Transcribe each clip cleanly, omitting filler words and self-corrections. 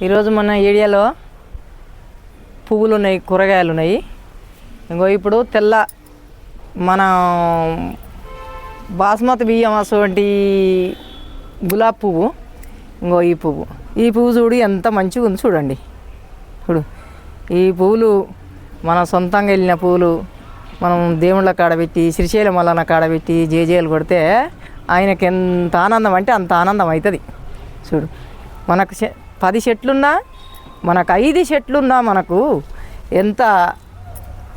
ఈరోజు మన ఏరియాలో పువ్వులు ఉన్నాయి, కూరగాయలు ఉన్నాయి. ఇంకో ఇప్పుడు తెల్ల మన బాస్మతి బియ్యం అటువంటి గులాబీ పువ్వు, ఇంకో ఈ పువ్వు చూడు ఎంత మంచిగా ఉంది చూడండి. చూడు ఈ పువ్వులు మన సొంతంగా వెళ్ళిన పువ్వులు మనం దేవుళ్ళ కాడబెట్టి శ్రీశైలం వలన కాడబెట్టి జేజేలు కొడితే ఆయనకి ఎంత ఆనందం అంటే అంత ఆనందం అవుతుంది. చూడు మనకు 10 చెట్లున్నా మనకు 5 చెట్లున్నా మనకు ఎంత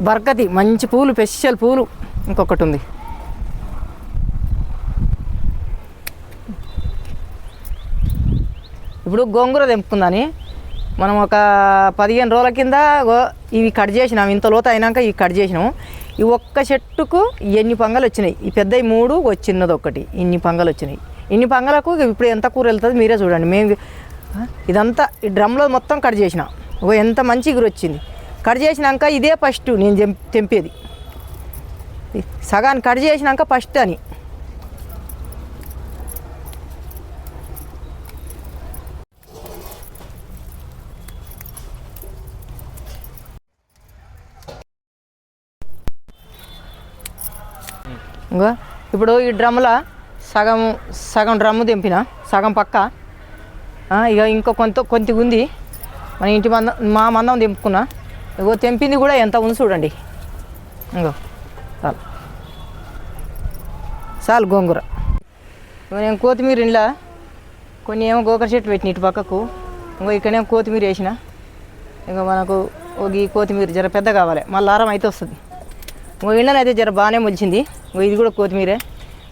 బర్కతి, మంచి పూలు, స్పెషల్ పూలు. ఇంకొకటి ఉంది, ఇప్పుడు గోంగూర తెంపుకుందని మనం ఒక 15 రోజుల కింద ఇవి కట్ చేసినాం. ఇంత లోత అయినాక ఇవి కట్ చేసినాము. ఈ ఒక్క చెట్టుకు ఎన్ని పంగలు వచ్చినాయి, ఈ పెద్దవి 3 చిన్నది ఒకటి, ఇన్ని పంగలు వచ్చినాయి. ఇన్ని పంగలకు ఇప్పుడు ఎంత కూర వెళ్తుంది మీరే చూడండి. మేము ఇదంతా ఈ డ్రమ్లో మొత్తం కట్ చేసిన, ఎంత మంచి గురి వచ్చింది. కట్ చేసినాక ఇదే ఫస్ట్ నేను తెంపేది, సగాన్ని కట్ చేసినాక ఫస్ట్ అని. ఇంకా ఇప్పుడు ఈ డ్రమ్లో సగం డ్రమ్ము తెంపిన, సగం పక్క. ఇక ఇంకో కొంత ఉంది మన ఇంటి మా మందం తెంపుకున్నా. ఇగో తెంపింది కూడా ఎంత ఉంది చూడండి. ఇంకో చాలు గోంగూర. నేను కొత్తిమీర ఇంట్లో కొన్ని ఏమో గోకర చెట్టు పెట్టిన ఇటు పక్కకు, ఇంకో ఇక్కడేమో కొత్తిమీర వేసిన. ఇంకా మనకు ఈ కొత్తిమీర జర పెద్ద కావాలి, మళ్ళీ ఆరం అయితే వస్తుంది. ఇంకో ఇండ్లనైతే జర బాగానే మొలిచింది. ఇంకో ఇది కూడా కొత్తిమీరే.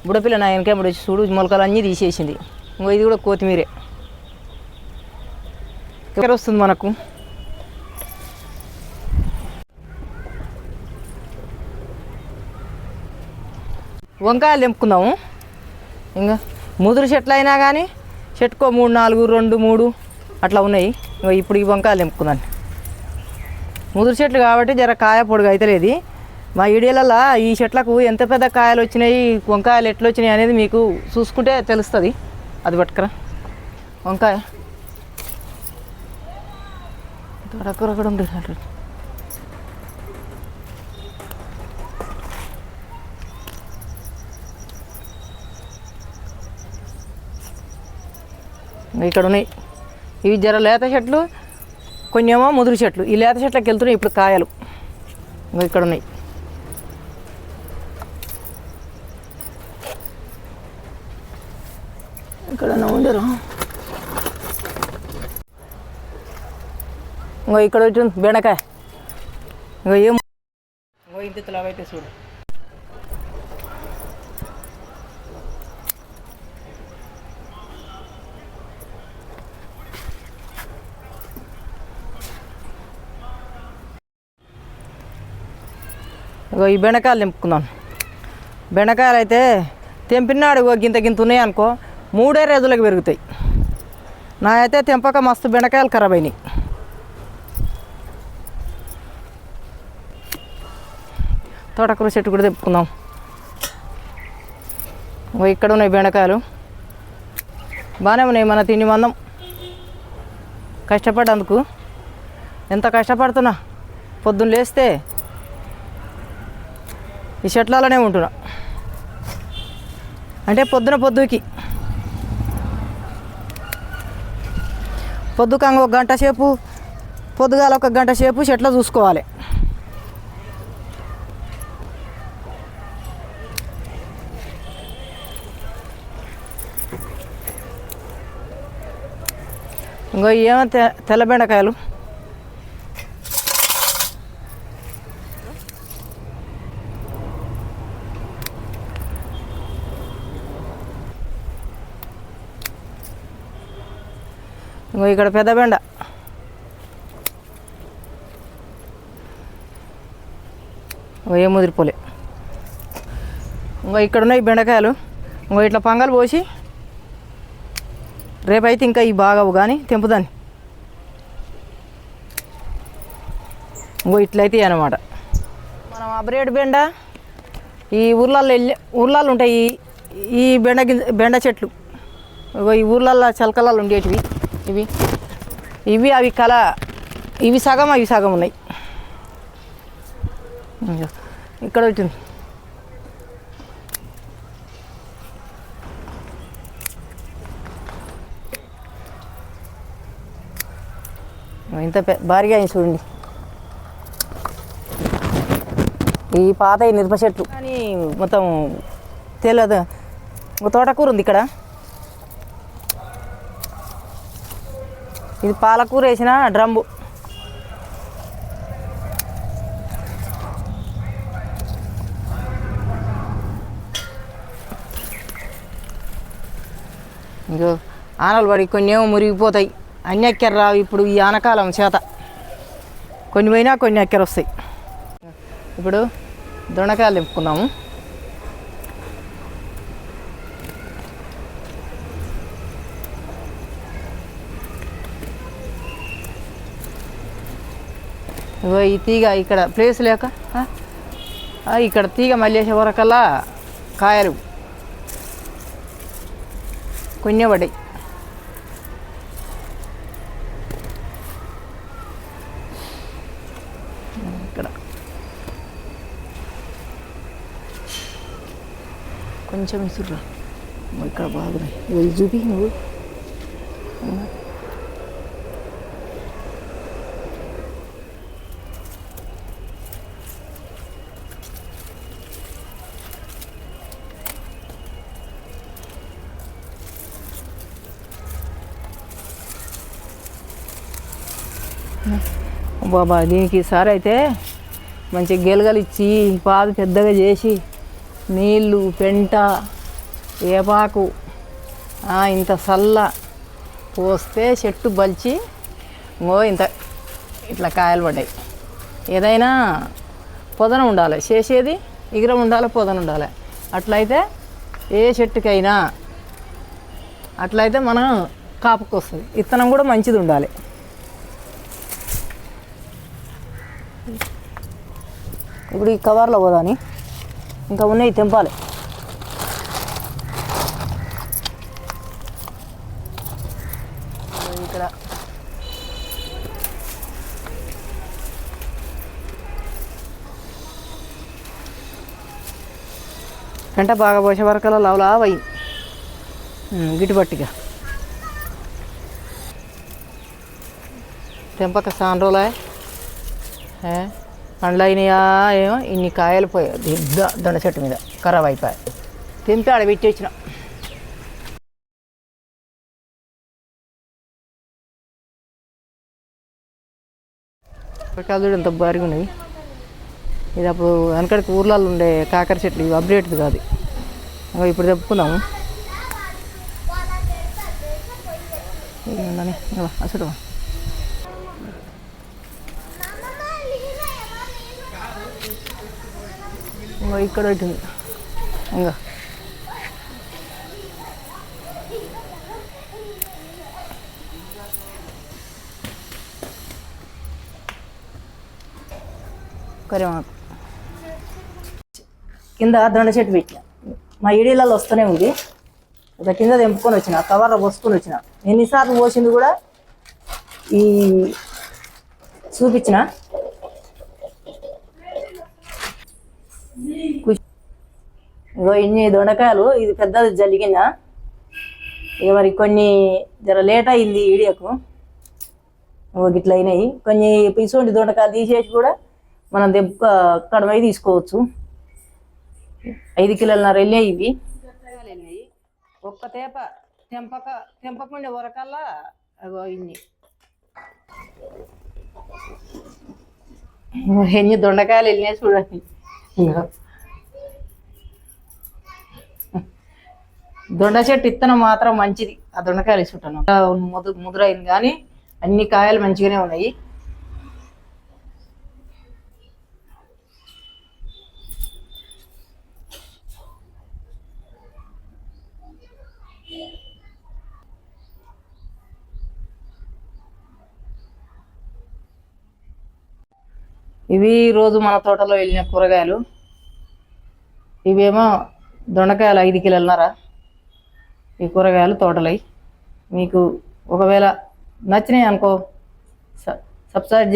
బుడపిల్ల నా వెనకేమో వచ్చి చూడు మొలకలు అన్నీ తీసేసింది. ఇంకో ఇది కూడా కొత్తిమీరే. ఇక్కడ వస్తుంది మనకు. వంకాయలు తెంపుకుందాము. ఇంకా ముదురు చెట్లు అయినా కానీ చెట్టుకో 3, 4, 2, 3 అట్లా ఉన్నాయి. ఇప్పుడు ఈ వంకాయలు తెంపుకుందాం. ముదురు చెట్లు కాబట్టి జర కాయ పొడుగు అయితే లేదు. మా ఈడియాలలో ఈ చెట్లకు ఎంత పెద్ద కాయలు వచ్చినాయి, వంకాయలు ఎట్లా వచ్చినాయి అనేది మీకు చూసుకుంటే తెలుస్తుంది. అది పట్టుకురా వంకాయ అక్కడ ఉండే. ఇక్కడ ఉన్నాయి ఇవి జర లేత చెట్లు, కొన్ని ఏమో ముదురు చెట్లు. ఈ లేత చెట్లకి వెళ్తున్నాయి ఇప్పుడు కాయలు. ఇక్కడ ఉన్నాయి. ఇక్కడ ఉండరు. ఇంకో ఇక్కడ వచ్చి బెండకాయ. ఇంకో ఇంత లాగైతే చూడు. ఇంకో ఈ బెండకాయలు తెంపుకుందాం. బెండకాయలు అయితే తెంపినాడు గింత ఉన్నాయి అనుకో, 3 రోజులకు పెరుగుతాయి. నా అయితే తెంపక మస్తు బెండకాయలు ఖరాబ్ అయినాయి. తోటకూర చెట్టు కూడా తెంపుకుందాం. ఇక్కడ ఉన్నాయి బెండకాయలు, బాగానే ఉన్నాయి. మన తిండి మందం కష్టపడ్డందుకు ఎంత కష్టపడుతున్నా. పొద్దున్న లేస్తే ఈ చెట్లలోనే ఉంటున్నా. అంటే పొద్దుకి పొద్దుకంగా 1 గంట సేపు, పొద్దుగాల 1 గంట సేపు చెట్లు చూసుకోవాలి. ఇంకో ఏమో తెల్ల బెండకాయలు. ఇంకో ఇక్కడ పెద్ద బెండ. ఏ ముదిరిపోలే. ఇంకో ఇక్కడ ఉన్నాయి బెండకాయలు. ఇంకో ఇట్లా పంగలు పోసి రేపైతే ఇంకా ఇవి బాగవు కానీ తెంపుదాన్ని. ఇంకో ఇట్లయితే అన్నమాట. మనం అబ్రేడ్ బెండ ఈ ఊర్లలో ఉంటాయి ఈ బెండ చెట్లు. ఈ ఊర్లలో చలకలలో ఉండేటివి ఇవి. ఇవి అవి ఇవి సగం అవి సగం ఉన్నాయి. ఇక్కడ వచ్చింది. ఇంత భారీగా అయింది చూడండి. ఈ పాత మిరప చెట్లు కానీ మొత్తం తెలియదు. ఒక తోటకూర ఉంది ఇక్కడ. ఇది పాలకూర వేసిన డ్రమ్ము. ఇంకో ఆనలు పడి కొన్ని ఏమో మురిగిపోతాయి. అన్ని ఎక్కెర రావు ఇప్పుడు ఈ ఆనకాలం చేత. కొన్ని పోయినా కొన్ని ఎక్కెర వస్తాయి. ఇప్పుడు దొండకాయలు తెంపుకున్నాము. ఈ తీగ ఇక్కడ ప్లేస్ లేక ఇక్కడ తీగ మళ్ళీ వరకల్లా కాయలు కొన్ని పడ్డాయి. ఇక్కడ కొంచెం ఇసురా ఇక్కడ బాగున్నాయి. ఇవి చూపి నువ్వు. బాబా దీనికి ఈసారి అయితే మంచి గెలగలు ఇచ్చి పాదు పెద్దగా చేసి నీళ్ళు పెంట ఏపాకు ఇంత సల్ల పోస్తే చెట్టు బలిచి ఇంత ఇట్లా కాయలు పడ్డాయి. ఏదైనా పొదన ఉండాలి, చేసేది ఎగిరం ఉండాలి, పొదన ఉండాలి. అట్లయితే ఏ చెట్టుకైనా అట్లయితే మనం కాపుకు వస్తుంది. విత్తనం కూడా మంచిది ఉండాలి. ఇప్పుడు ఈ కవర్లో పోదాని ఇంకా ఉన్నాయి తెంపాలి. ఇక్కడ పెంట బాగా పోసే వరకల్లా లవలా అయ్యి గిట్టుబట్టిగా తెంపక సాన్ రోజులే పండ్లు అయినాయా ఏమో ఇన్ని కాయలు పోయాయి. దొండ చెట్టు మీద ఖరాబ్ అయిపోయాయి. తెంపి ఆడ పెట్టి వచ్చిన. కాదు ఎంత భారీగా ఉన్నాయి. ఇది అప్పుడు వెనకడికి ఊర్లలో ఉండే కాకర చెట్లు. ఇవి అప్డేట్ది కాదు. ఇప్పుడు తెప్పుకుందాము. అసలు ఇక్కడ ఉంటుంది. ఇంకా కరివేపాకు కింద దొండ చెట్టు పెట్టిన. మా ఏడియాలలో వస్తూనే ఉంది. ఇక కింద తెంపుకొని వచ్చిన, కవర్లో పోసుకొని వచ్చిన. ఎన్నిసార్లు పోసింది కూడా ఈ చూపించిన. ఇగో ఇన్ని దొండకాయలు. ఇది పెద్దది జల్లిగిన. ఇక మరి కొన్ని జర లేట్ అయింది ఈడియకు. ఇట్లా అయినాయి. కొన్ని ఇటువంటి దొండకాయలు తీసేసి కూడా మనం కడమై తీసుకోవచ్చు. 5 కిలోలన్నర వెళ్ళాయి ఇవి. ఒక్క తెంపకుండా వరకల్లా అగో ఇన్ని ఎన్ని దొండకాయలు వెళ్ళినాయి చూడండి. దొండ చెట్టు ఇత్తనం మాత్రం మంచిది. ఆ దొండకాయలు ఇస్తుంటాను. ముదురైంది కానీ అన్ని కాయలు మంచిగానే ఉన్నాయి. ఇవి రోజు మన తోటలో వెళ్ళిన కూరగాయలు. ఇవేమో దొండకాయలు 5 కిలోలన్నర. ఈ కూరగాయలు తోటలై మీకు ఒకవేళ నచ్చినాయి అనుకో సబ్స్క్రైబ్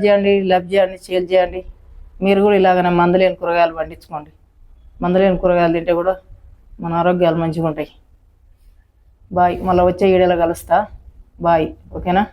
చేయండి, లైక్ చేయండి, షేర్ చేయండి. మీరు కూడా ఇలాగనే మందులేని కూరగాయలు పండించుకోండి. మందులేని కూరగాయలు తింటే కూడా మన ఆరోగ్యాలు మంచిగా ఉంటాయి. బాయ్. మళ్ళీ వచ్చే వీడియోలో కలుస్తా. బాయ్. ఓకేనా?